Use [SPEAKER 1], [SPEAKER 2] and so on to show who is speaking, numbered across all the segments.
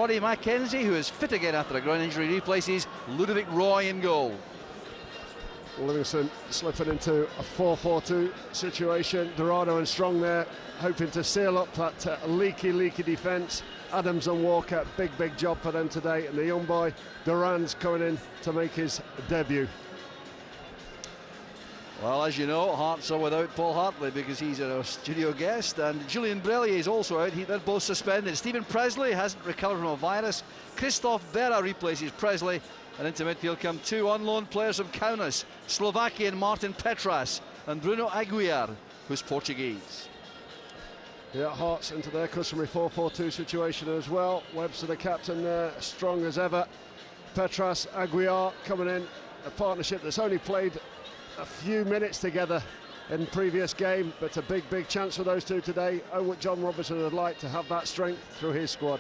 [SPEAKER 1] Roddy Mackenzie, who is fit again after a groin injury, replaces Ludovic Roy in goal.
[SPEAKER 2] Livingston slipping into a 4-4-2 situation. Dorado and Strong there, hoping to seal up that leaky defence. Adams and Walker, big job for them today. And the young boy, Duran's coming in to make his debut.
[SPEAKER 1] Well, as you know, Hearts are without Paul Hartley because he's a studio guest, and Julian Brellier is also out. They're both suspended. Stephen Presley hasn't recovered from a virus. Christophe Berra replaces Presley, and into midfield come two on-loan players from Kaunas, Slovakian Martin Petras and Bruno Aguiar, who's Portuguese.
[SPEAKER 2] Yeah, Hearts into their customary 4-4-2 situation as well. Webster, the captain, there, strong as ever. Petras, Aguiar coming in, a partnership that's only played a few minutes together in previous game, but a big chance for those two today. John Robertson would like to have that strength through his squad.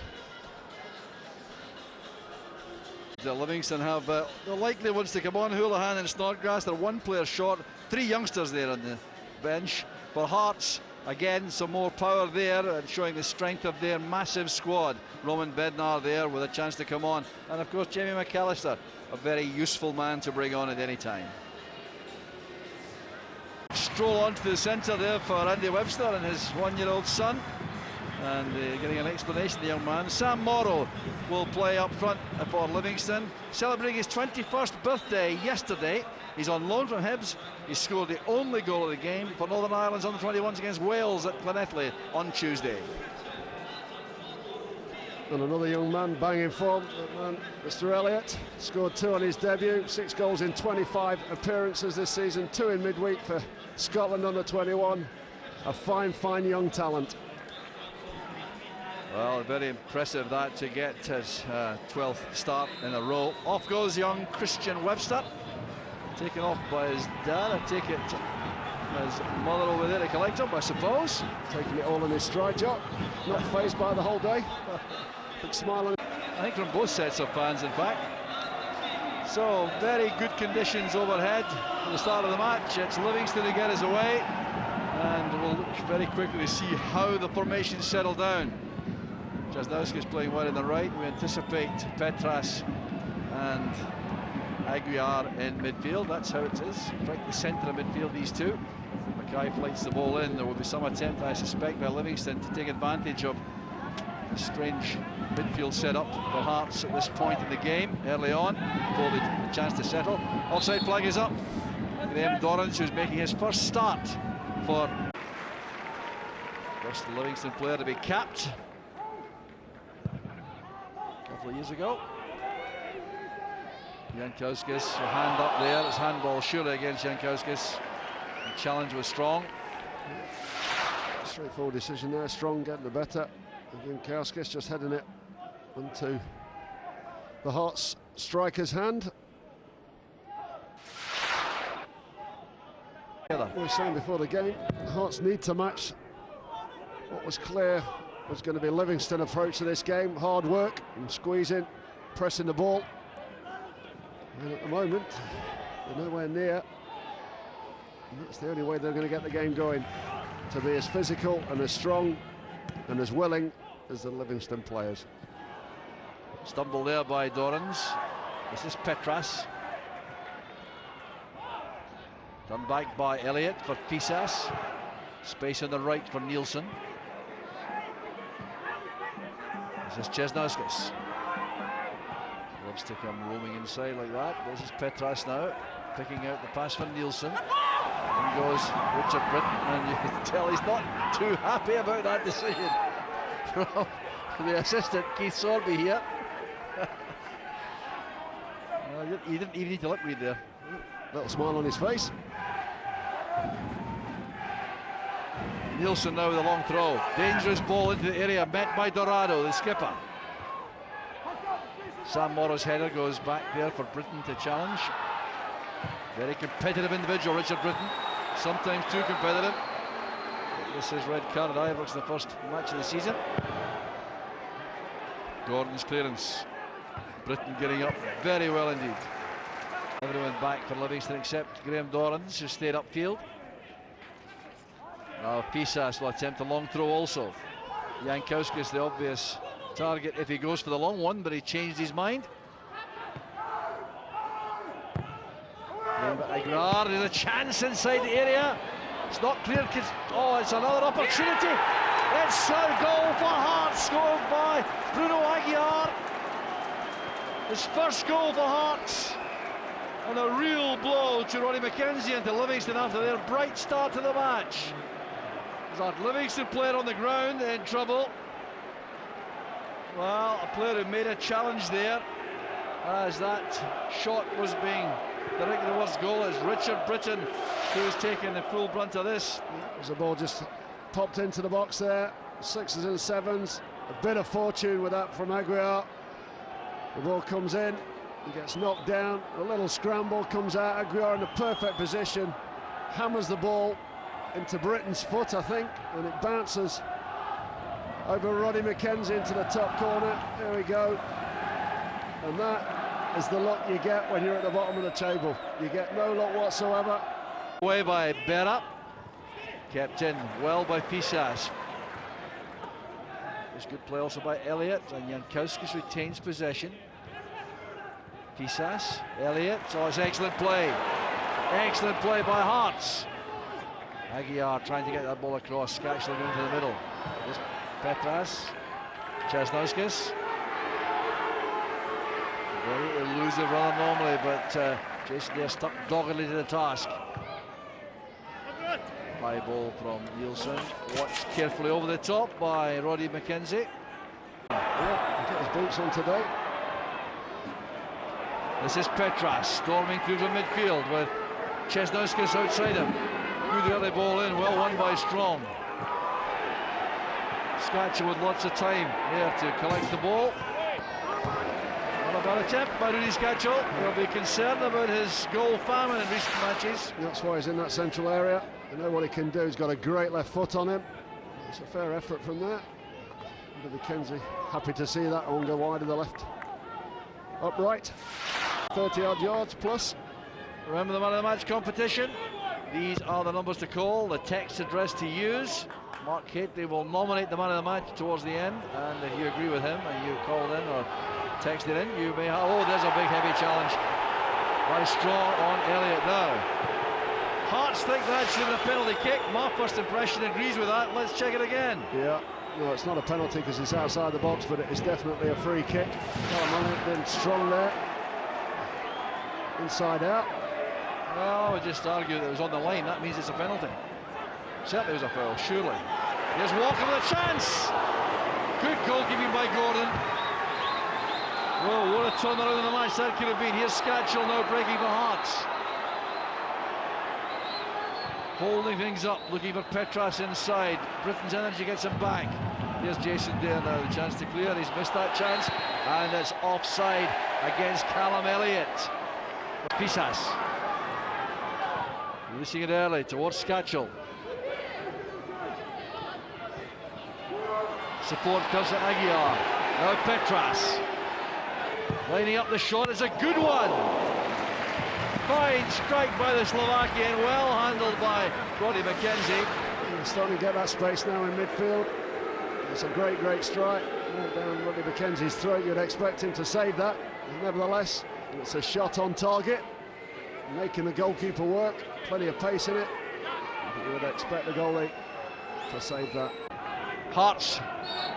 [SPEAKER 1] The Livingston have the likely ones to come on. Houlihan and Snodgrass, they're one player short. Three youngsters there on the bench. For Hearts, again, some more power there and showing the strength of their massive squad. Roman Bednar there with a chance to come on, and of course Jamie McAllister, a very useful man to bring on at any time. Stroll onto the centre there for Andy Webster and his one-year-old son, and getting an explanation, the young man. Sam Morrow will play up front for Livingston, celebrating his 21st birthday yesterday. He's on loan from Hibs. He scored the only goal of the game for Northern Ireland's under-21s against Wales at Llanelli on Tuesday.
[SPEAKER 2] And another young man banging form, Mr. Elliott, scored 2 on his debut, 6 goals in 25 appearances this season, 2 in midweek for Scotland under-21. A fine young talent.
[SPEAKER 1] Well, very impressive that to get his 12th start in a row. Off goes young Christian Webster, taken off by his dad. I take it his mother over there to collect him, I suppose.
[SPEAKER 2] Taking it all in his stride, Jock. Not fazed by the whole day. Big smile on.
[SPEAKER 1] I think from both sets of fans, in fact. So, very good conditions overhead at the start of the match. It's Livingston to get us away, and we'll look very quickly to see how the formations settle down. Jasnowski's playing wide on the right. We anticipate Petras and Aguiar in midfield. That's how it is. Right the centre of midfield, these two. Mackay flights the ball in. There will be some attempt, I suspect, by Livingston to take advantage of a strange midfield setup for Hearts at this point in the game, early on, before the chance to settle. Offside flag is up. Graham Dorrans, who's making his first start for first Livingston player to be capped a couple of years ago. Jankowskis, a hand up there. It's handball surely against Jankowskis. The challenge was Strong.
[SPEAKER 2] Straightforward decision there. Strong getting the better. Jankowskis just heading it onto the Hearts striker's hand. We were saying before the game, Hearts need to match what was clear was going to be Livingston approach to this game. Hard work and squeezing, pressing the ball. And at the moment, they're nowhere near. And that's the only way they're going to get the game going. To be as physical and as strong and as willing as the Livingston players.
[SPEAKER 1] Stumble there by Dorrans. This is Petras. Done back by Elliott for Pisas. Space on the right for Nielsen. This is Jasnowskis. Loves to come roaming inside like that. This is Petras now, picking out the pass for Nielsen. In goes Richard Britton, and you can tell he's not too happy about that decision from the assistant Keith Sorby here. Well, he didn't even need to look read there.
[SPEAKER 2] Little smile on his face.
[SPEAKER 1] Nielsen now with a long throw. Dangerous ball into the area, met by Dorado, the skipper. Sam Morrow's header goes back there for Britton to challenge. Very competitive individual, Richard Britton. Sometimes too competitive. This is red card at Ibrox in the first match of the season. Gordon's clearance. Britton getting up very well indeed. Everyone back for Livingston except Graham Dorrans, who stayed upfield. Now Pisas will attempt a long throw also. Jankowskis, the obvious target if he goes for the long one, but he changed his mind. Aguiar, there's a chance inside the area. It's not clear. Oh, it's another opportunity. It's a goal for Hearts, scored by Bruno Aguiar. His first goal for Hearts, and a real blow to Roddy McKenzie and to Livingston after their bright start to the match. Is that Livingston player on the ground in trouble? Well, a player who made a challenge there as that shot was being directed towards goal. Is Richard Britton who's taking the full brunt of this.
[SPEAKER 2] As the ball just popped into the box there, 6s and 7s, a bit of fortune with that from Aguiar. The ball comes in, he gets knocked down, a little scramble, comes out, Aguiar in the perfect position, hammers the ball into Britton's foot, I think, and it bounces over Roddy McKenzie into the top corner. There we go. And that is the luck you get when you're at the bottom of the table. You get no luck whatsoever.
[SPEAKER 1] Away by Berra, kept in well by Pisas. It's good play also by Elliott, and Jankowskis retains possession. Pisas, Elliott, oh, it's excellent play. Excellent play by Hearts. Aguiar trying to get that ball across, Skatchel into the middle. There's Petras, Česnauskas. Very elusive runner normally, but Jason there stuck doggedly to the task. High ball from Nielsen, watched carefully over the top by Roddy McKenzie.
[SPEAKER 2] Yeah, get his boots on today.
[SPEAKER 1] This is Petras storming through from midfield with Česnauskas outside him. Good early ball in, well won by Strong. Skatchel with lots of time there to collect the ball. Not a bad attempt by Rudy Skatchel. He'll be concerned about his goal famine in recent matches.
[SPEAKER 2] That's why he's in that central area. You know what he can do. He's got a great left foot on him. It's a fair effort from there. Under McKenzie, happy to see that one go wide of the left. Upright, 30-odd yards plus.
[SPEAKER 1] Remember the man of the match competition? These are the numbers to call, the text address to use. Mark Catley will nominate the man of the match towards the end, and if you agree with him and you called in or texted in, you may have. Oh, there's a big heavy challenge by Strong on Elliott now. Hearts think that should have been a penalty kick. My first impression agrees with that. Let's check it again.
[SPEAKER 2] Yeah, no, it's not a penalty because it's outside the box, but it is definitely a free kick. Been Strong there, inside out.
[SPEAKER 1] Well, I would just argue that it was on the line. That means it's a penalty. Certainly was a foul, surely. Here's Walker with a chance. Good goalkeeping by Gordon. Whoa, what a turnaround in the match that could have been. Here's Skatchel now breaking for Hearts. Holding things up, looking for Petras inside. Britain's energy gets him back. Here's Jason Dare now, the chance to clear. He's missed that chance, and it's offside against Callum Elliott. Pisas. Releasing it early towards Skatchel. Support comes to Aguiar. Now Petras. Lining up the shot, it's a good one. Fine strike by the Slovakian, well handled by Roddy McKenzie.
[SPEAKER 2] He's starting to get that space now in midfield. It's a great strike. Right down Roddy McKenzie's throat. You'd expect him to save that. Nevertheless, it's a shot on target, making the goalkeeper work. Plenty of pace in it. You would expect the goalie to save that.
[SPEAKER 1] Hearts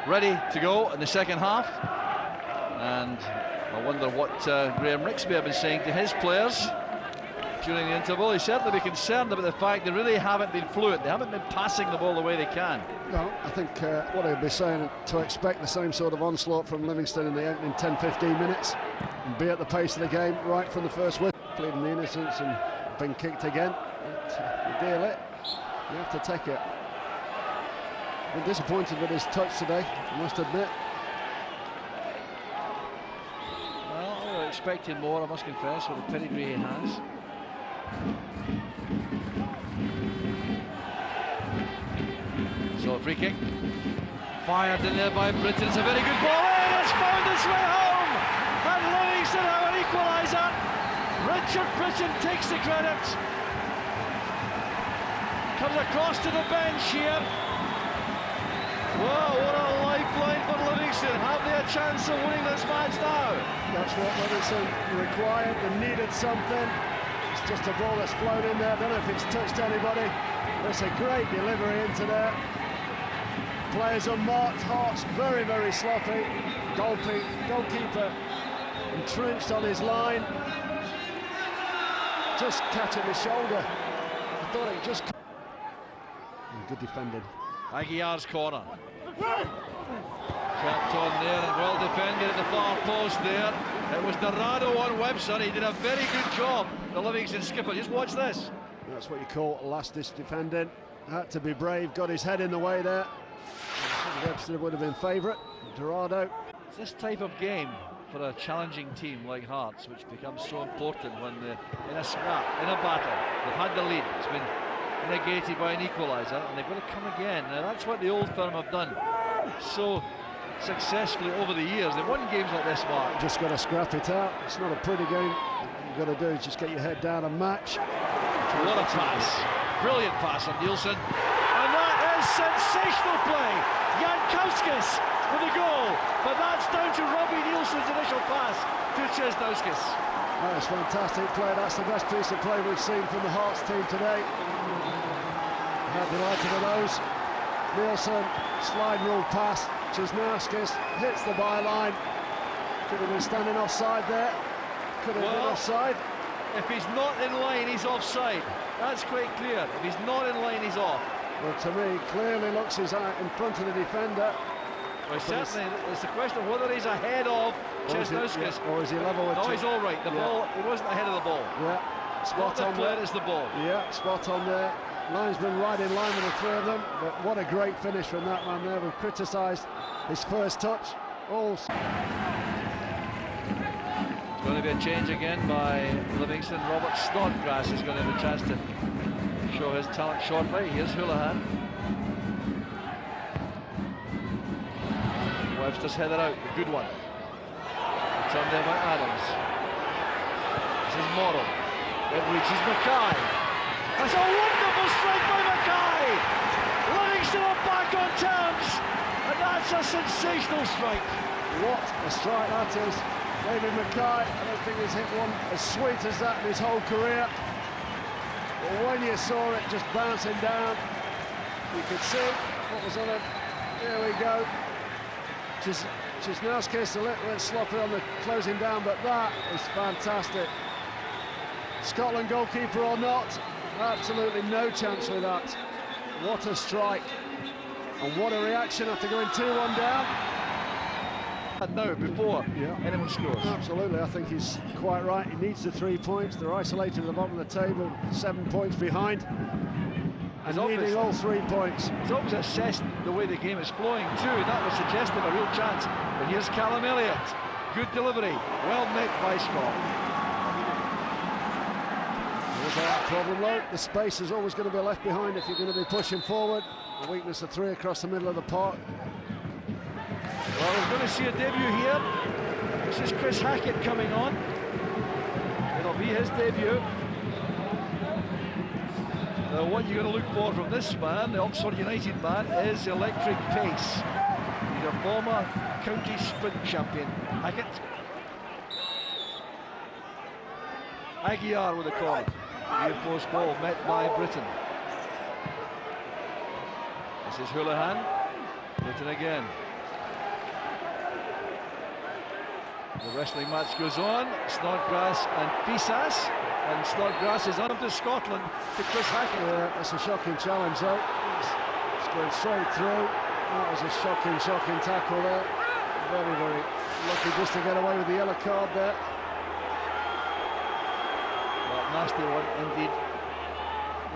[SPEAKER 1] ready to go in the second half, and I wonder what Graham Rixby have been saying to his players during the interval. He's certainly be concerned about the fact they really haven't been fluent. They haven't been passing the ball the way they can.
[SPEAKER 2] No, I think what he'll be saying, to expect the same sort of onslaught from Livingston in the opening 10-15 minutes and be at the pace of the game right from the first whistle. Pleading the innocence and been kicked again. But you deal it, you have to take it. Been disappointed with his touch today, I must admit.
[SPEAKER 1] Well, I was expecting more, I must confess, with the pedigree he has. So a free kick. Fired in there by Britton. It's a very good ball. It's found its way home. And Livingston have an equaliser. Richard Britton takes the credit. Comes across to the bench here. Wow, what a life line for Livingston. Have they a chance of winning this match now?
[SPEAKER 2] That's what Livingston required. They needed something. It's just a ball that's flown in there. I don't know if it's touched anybody. It's a great delivery into there. Players unmarked. Hart's very, very sloppy. Goalkeeper entrenched on his line. Just catching the shoulder. I thought it just... Good defending.
[SPEAKER 1] Aguiar's corner. Kept on there and well defended at the far post there. It was Dorado on Webster. He did a very good job, the Livingston skipper. Just watch this.
[SPEAKER 2] That's what you call last-ditch defending. Had to be brave, got his head in the way there. Webster would have been favourite. Dorado.
[SPEAKER 1] It's this type of game for a challenging team like Hearts, which becomes so important when they're in a scrap, in a battle. They've had the lead. It's been negated by an equaliser, and they've got to come again. Now that's what the Old Firm have done so successfully over the years. They've won games like this, Mark.
[SPEAKER 2] Just got to scrap it out. It's not a pretty game. What you've got to do is just get your head down and match.
[SPEAKER 1] What a pass. Brilliant pass on Nielsen. And that is sensational play. Jankowskis with the goal. But that's down to Robbie Nielsen's initial pass to Chesnowskis.
[SPEAKER 2] That was fantastic play. That's the best piece of play we've seen from the Hearts team today. I'm delighted with those. Nielsen, slide rule pass. Chesnowskis hits the byline. Could have been standing offside there. Could have been offside.
[SPEAKER 1] If he's not in line, he's offside. That's quite clear. If he's not in line, he's off.
[SPEAKER 2] Well, to me, clearly looks he's in front of the defender.
[SPEAKER 1] Well, certainly, it's a question of whether he's ahead of Chesnowskis.
[SPEAKER 2] Or is he level with...
[SPEAKER 1] No, he's all right. The ball, he wasn't ahead of the ball.
[SPEAKER 2] Yeah, spot on
[SPEAKER 1] there.
[SPEAKER 2] there.
[SPEAKER 1] Is the ball.
[SPEAKER 2] Yeah, spot on there. Linesman right in line with the three of them. But what a great finish from that man there. We've criticised his first touch. It's
[SPEAKER 1] going to be a change again by Livingston. Robert Snodgrass is going to have a chance to show his talent shortly. Here's Houlihan. Webster's headed out, a good one. Turned there by Adams. This is Morrow. It reaches Mackay. That's a wonderful strike by Mackay! Livingston are back on terms, and that's a sensational strike.
[SPEAKER 2] What a strike that is. David Mackay, I don't think he's hit one as sweet as that in his whole career. But when you saw it just bouncing down, you could see what was on it. There we go. Chesnowskis a little bit sloppy on the closing down, but that is fantastic. Scotland goalkeeper or not, absolutely no chance with that. What a strike, and what a reaction after going 2-1 down.
[SPEAKER 1] No, before anyone scores.
[SPEAKER 2] Absolutely, I think he's quite right. He needs the 3 points. They're isolated at the bottom of the table, 7 points behind. And needing all 3 points.
[SPEAKER 1] He's always assessed the way the game is flowing too. That was suggesting a real chance. But here's Callum Elliott. Good delivery. Well met by Scott.
[SPEAKER 2] There's that problem though. The space is always going to be left behind if you're going to be pushing forward. The weakness of 3 across the middle of the park.
[SPEAKER 1] Well, we're going to see a debut here. This is Chris Hackett coming on. It'll be his debut. Now, what you're going to look for from this man, the Oxford United man, is electric pace. He's a former county sprint champion. Hackett. Aguiar with a corner. Near post ball met by Britton. This is Houlihan. Britton again. The wrestling match goes on. Snodgrass and Fisas. And Snodgrass is on to Scotland to Chris Hackett.
[SPEAKER 2] Yeah, that's a shocking challenge though. It's going straight through. That was a shocking tackle there. Very, very lucky just to get away with the yellow card there.
[SPEAKER 1] Well, nasty one indeed.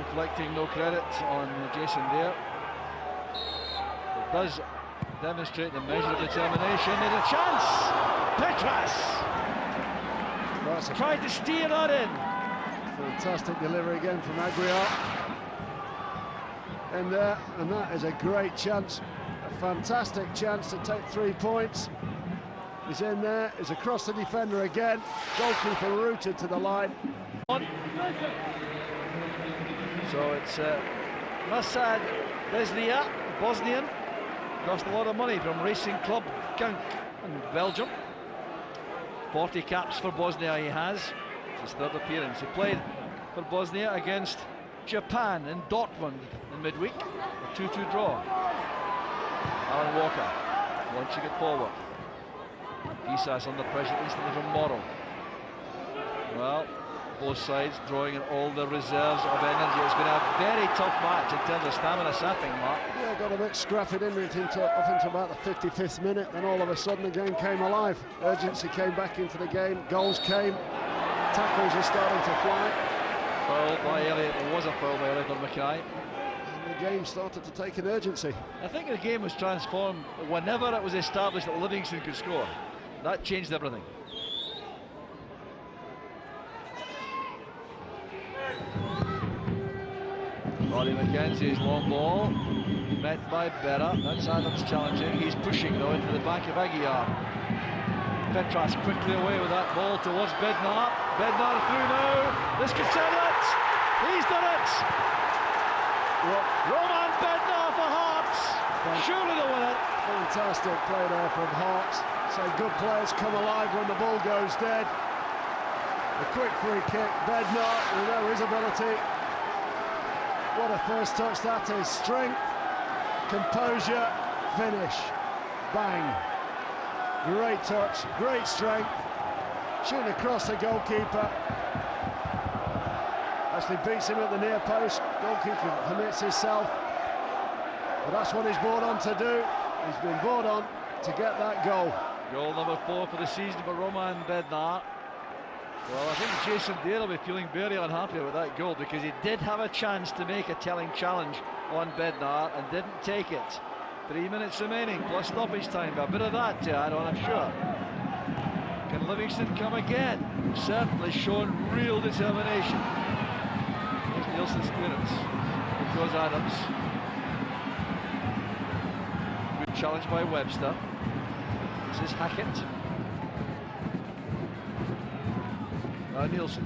[SPEAKER 1] Reflecting no credit on Jason there. It does demonstrate the measure of determination. There's a chance! Petras! Tried to steer that in.
[SPEAKER 2] Fantastic delivery again from Aguiar. And that is a great chance. A fantastic chance to take 3 points. He's in there, he's across the defender again. Goalkeeper rooted to the line. So it's Masad Beslia, Bosnian,
[SPEAKER 1] Cost a lot of money from Racing Club Genk in Belgium. 40 caps for Bosnia he has. It's his third appearance. He played for Bosnia against Japan in Dortmund in midweek. A 2-2 draw. Alan Walker launching it forward. Isas under pressure instantly from Morrow. Well, both sides drawing in all the reserves of energy. It's been a very tough match in terms of stamina sapping, Mark.
[SPEAKER 2] Yeah, got a bit scrappy, didn't it, up into about the 55th minute, then all of a sudden the game came alive. Urgency came back into the game, goals came, tackles are starting to fly.
[SPEAKER 1] Foul by Elliott. It was a foul by Elliott on Mackay.
[SPEAKER 2] And the game started to take an urgency.
[SPEAKER 1] I think the game was transformed whenever it was established that Livingston could score. That changed everything. Roddy McKenzie's long ball met by Berra. That's Adams challenging. He's pushing though into the back of Aguiar. Petras quickly away with that ball towards Bednar. Bednar through now. This could settle it. He's done it. Roman Bednar for Hearts. Surely the winner.
[SPEAKER 2] Fantastic play there from Hearts. So good players come alive when the ball goes dead. A quick free kick. Bednar, we know his ability. What a first touch that is. Strength, composure, finish. Bang. Great touch, great strength. Shooting across the goalkeeper. Actually beats him at the near post. Goalkeeper commits himself. But that's what he's brought on to do. He's been brought on to get that goal.
[SPEAKER 1] Goal number 4 for the season for Roman Bednar. Well, I think Jason Dare will be feeling very unhappy with that goal because he did have a chance to make a telling challenge on Bednar and didn't take it. 3 minutes remaining plus stoppage time. A bit of that to add on, I'm sure. Can Livingston come again? Certainly shown real determination. Here's Nielsen's clearance. Here goes Adams. Good challenge by Webster. This is Hackett. Nielsen.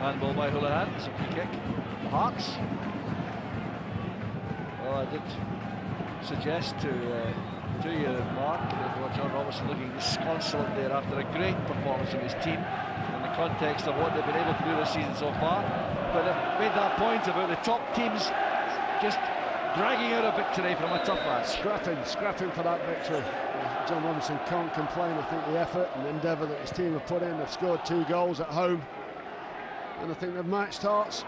[SPEAKER 1] Handball by Houlihan. It's a free kick. Hearts. Well, I did suggest to you, Mark, that John Robertson looking disconsolate there after a great performance of his team in the context of what they've been able to do this season so far. But I made that point about the top teams just dragging out a victory from a tough match.
[SPEAKER 2] Scrapping for that victory. John Robinson can't complain. I think the effort and endeavour that his team have put in, they've scored 2 goals at home, and I think they've matched Hearts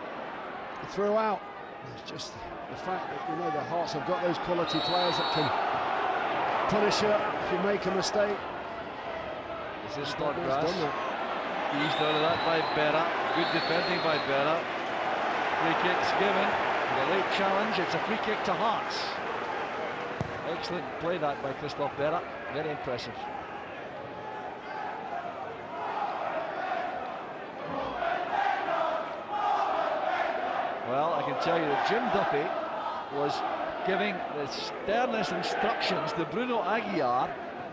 [SPEAKER 2] throughout. It's just the fact that, you know, the Hearts have got those quality players that can punish you if you make a mistake.
[SPEAKER 1] This is Snodgrass. Eased out of that by Berra. Good defending by Berra. Free kick's given. A late challenge. It's a free kick to Hearts. Excellent play that by Christophe Berra. Very impressive. Well, I can tell you that Jim Duffy was giving the sternest instructions to Bruno Aguiar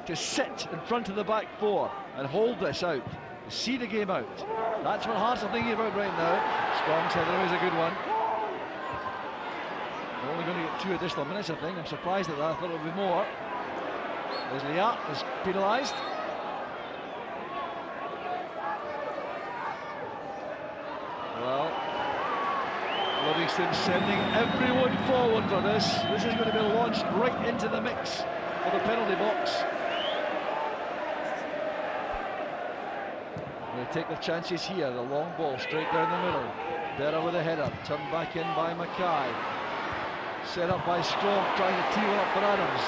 [SPEAKER 1] to sit in front of the back 4 and hold this out, see the game out. That's what Hearts are thinking about right now. Strong header is a good one. They're only going to get 2 additional minutes, I think. I'm surprised at that. I thought it would be more. There's Liat, is penalised. Well, Livingston sending everyone forward for this. This is going to be launched right into the mix for the penalty box. They take their chances here. The long ball straight down the middle. Berra with a header, turned back in by Mackay. Set up by Strong, trying to tee one up for Adams.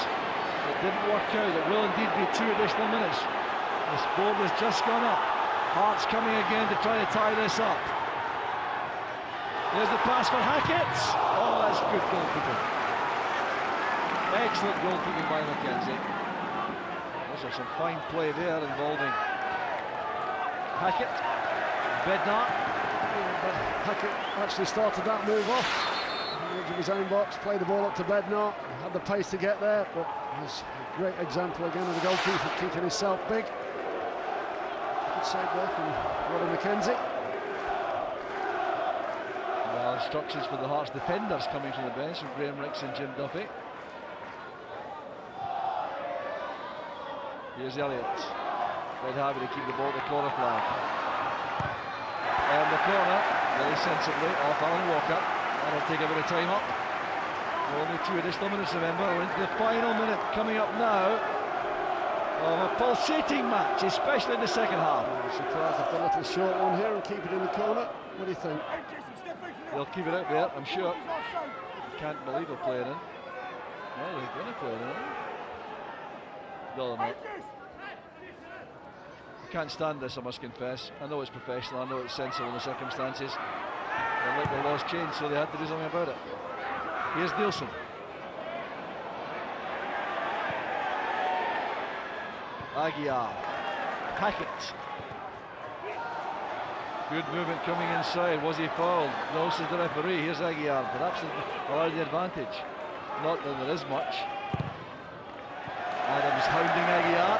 [SPEAKER 1] It didn't work out. It will indeed be 2 additional minutes. The score has just gone up. Hearts coming again to try to tie this up. There's the pass for Hackett. Oh, that's good goalkeeping. Excellent goalkeeping by Mackenzie. There's some fine play there involving Hackett, Bednar.
[SPEAKER 2] But Hackett actually started that move off. Of his own box, played the ball up to Bednar, had the pace to get there, but there's a great example again of the goalkeeper keeping himself big. Good save there from Roddy McKenzie.
[SPEAKER 1] Instructions for the Hearts defenders coming from the bench from Graham Ricks and Jim Duffy. Here's Elliott. Quite happy to keep the ball at the corner flag. And the corner, very sensibly, off Alan Walker. That'll take a bit of time up. Only 2 additional minutes, remember. We're into the final minute coming up now of a pulsating match, especially in the second half.
[SPEAKER 2] I'm surprised if the little short one here and keep it in the corner. What do you think?
[SPEAKER 1] They'll keep it out there, I'm sure. Can't believe they're playing in. No, they're going to play in. No, they're not. I can't stand this, I must confess. I know it's professional, I know it's sensible in the circumstances. They let the laws change, so they had to do something about it. Here's Nielsen. Aguiar. Hackett. Good movement coming inside. Was he fouled? No, says the referee. Here's Aguiar. Perhaps allowed the advantage. Not that there is much. Adams hounding Aguiar.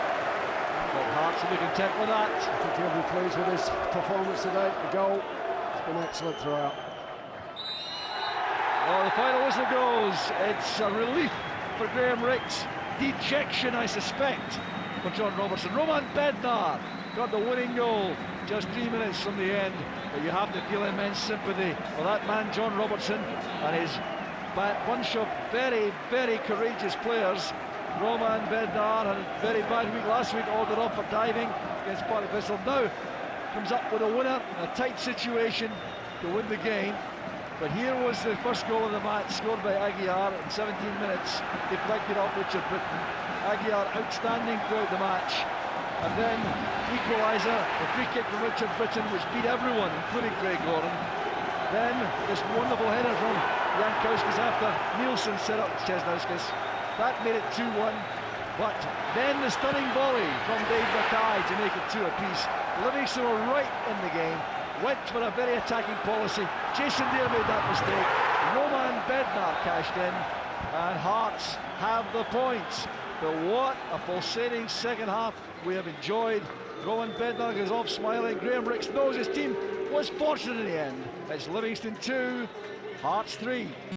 [SPEAKER 1] But Hearts will be content with that.
[SPEAKER 2] I think he'll be pleased with his performance today. The goal has been excellent throughout.
[SPEAKER 1] Oh, the final whistle goes. It's a relief for Graham Ricks. Dejection, I suspect, for John Robertson. Roman Bednar got the winning goal just 3 minutes from the end, but you have to feel immense sympathy for that man John Robertson and his bunch of very, very courageous players. Roman Bednar had a very bad week last week, ordered off for diving against Partick Thistle. Now comes up with a winner in a tight situation to win the game. But here was the first goal of the match, scored by Aguiar in 17 minutes, deflected off Richard Britton. Aguiar outstanding throughout the match. And then equaliser, the free kick from Richard Britton, which beat everyone, including Craig Gordon. Then this wonderful header from Jankowskis after Nielsen set up Chesnauskas. That made it 2-1. But then the stunning volley from Dave Mackay to make it 2 apiece. Livingston were right in the game. Went for a very attacking policy. Jason Dare made that mistake. Roman Bednar cashed in, and Hearts have the points. But what a pulsating second half we have enjoyed. Roman Bednar goes off smiling. Graham Ricks knows his team was fortunate in the end. It's Livingston 2, Hearts 3.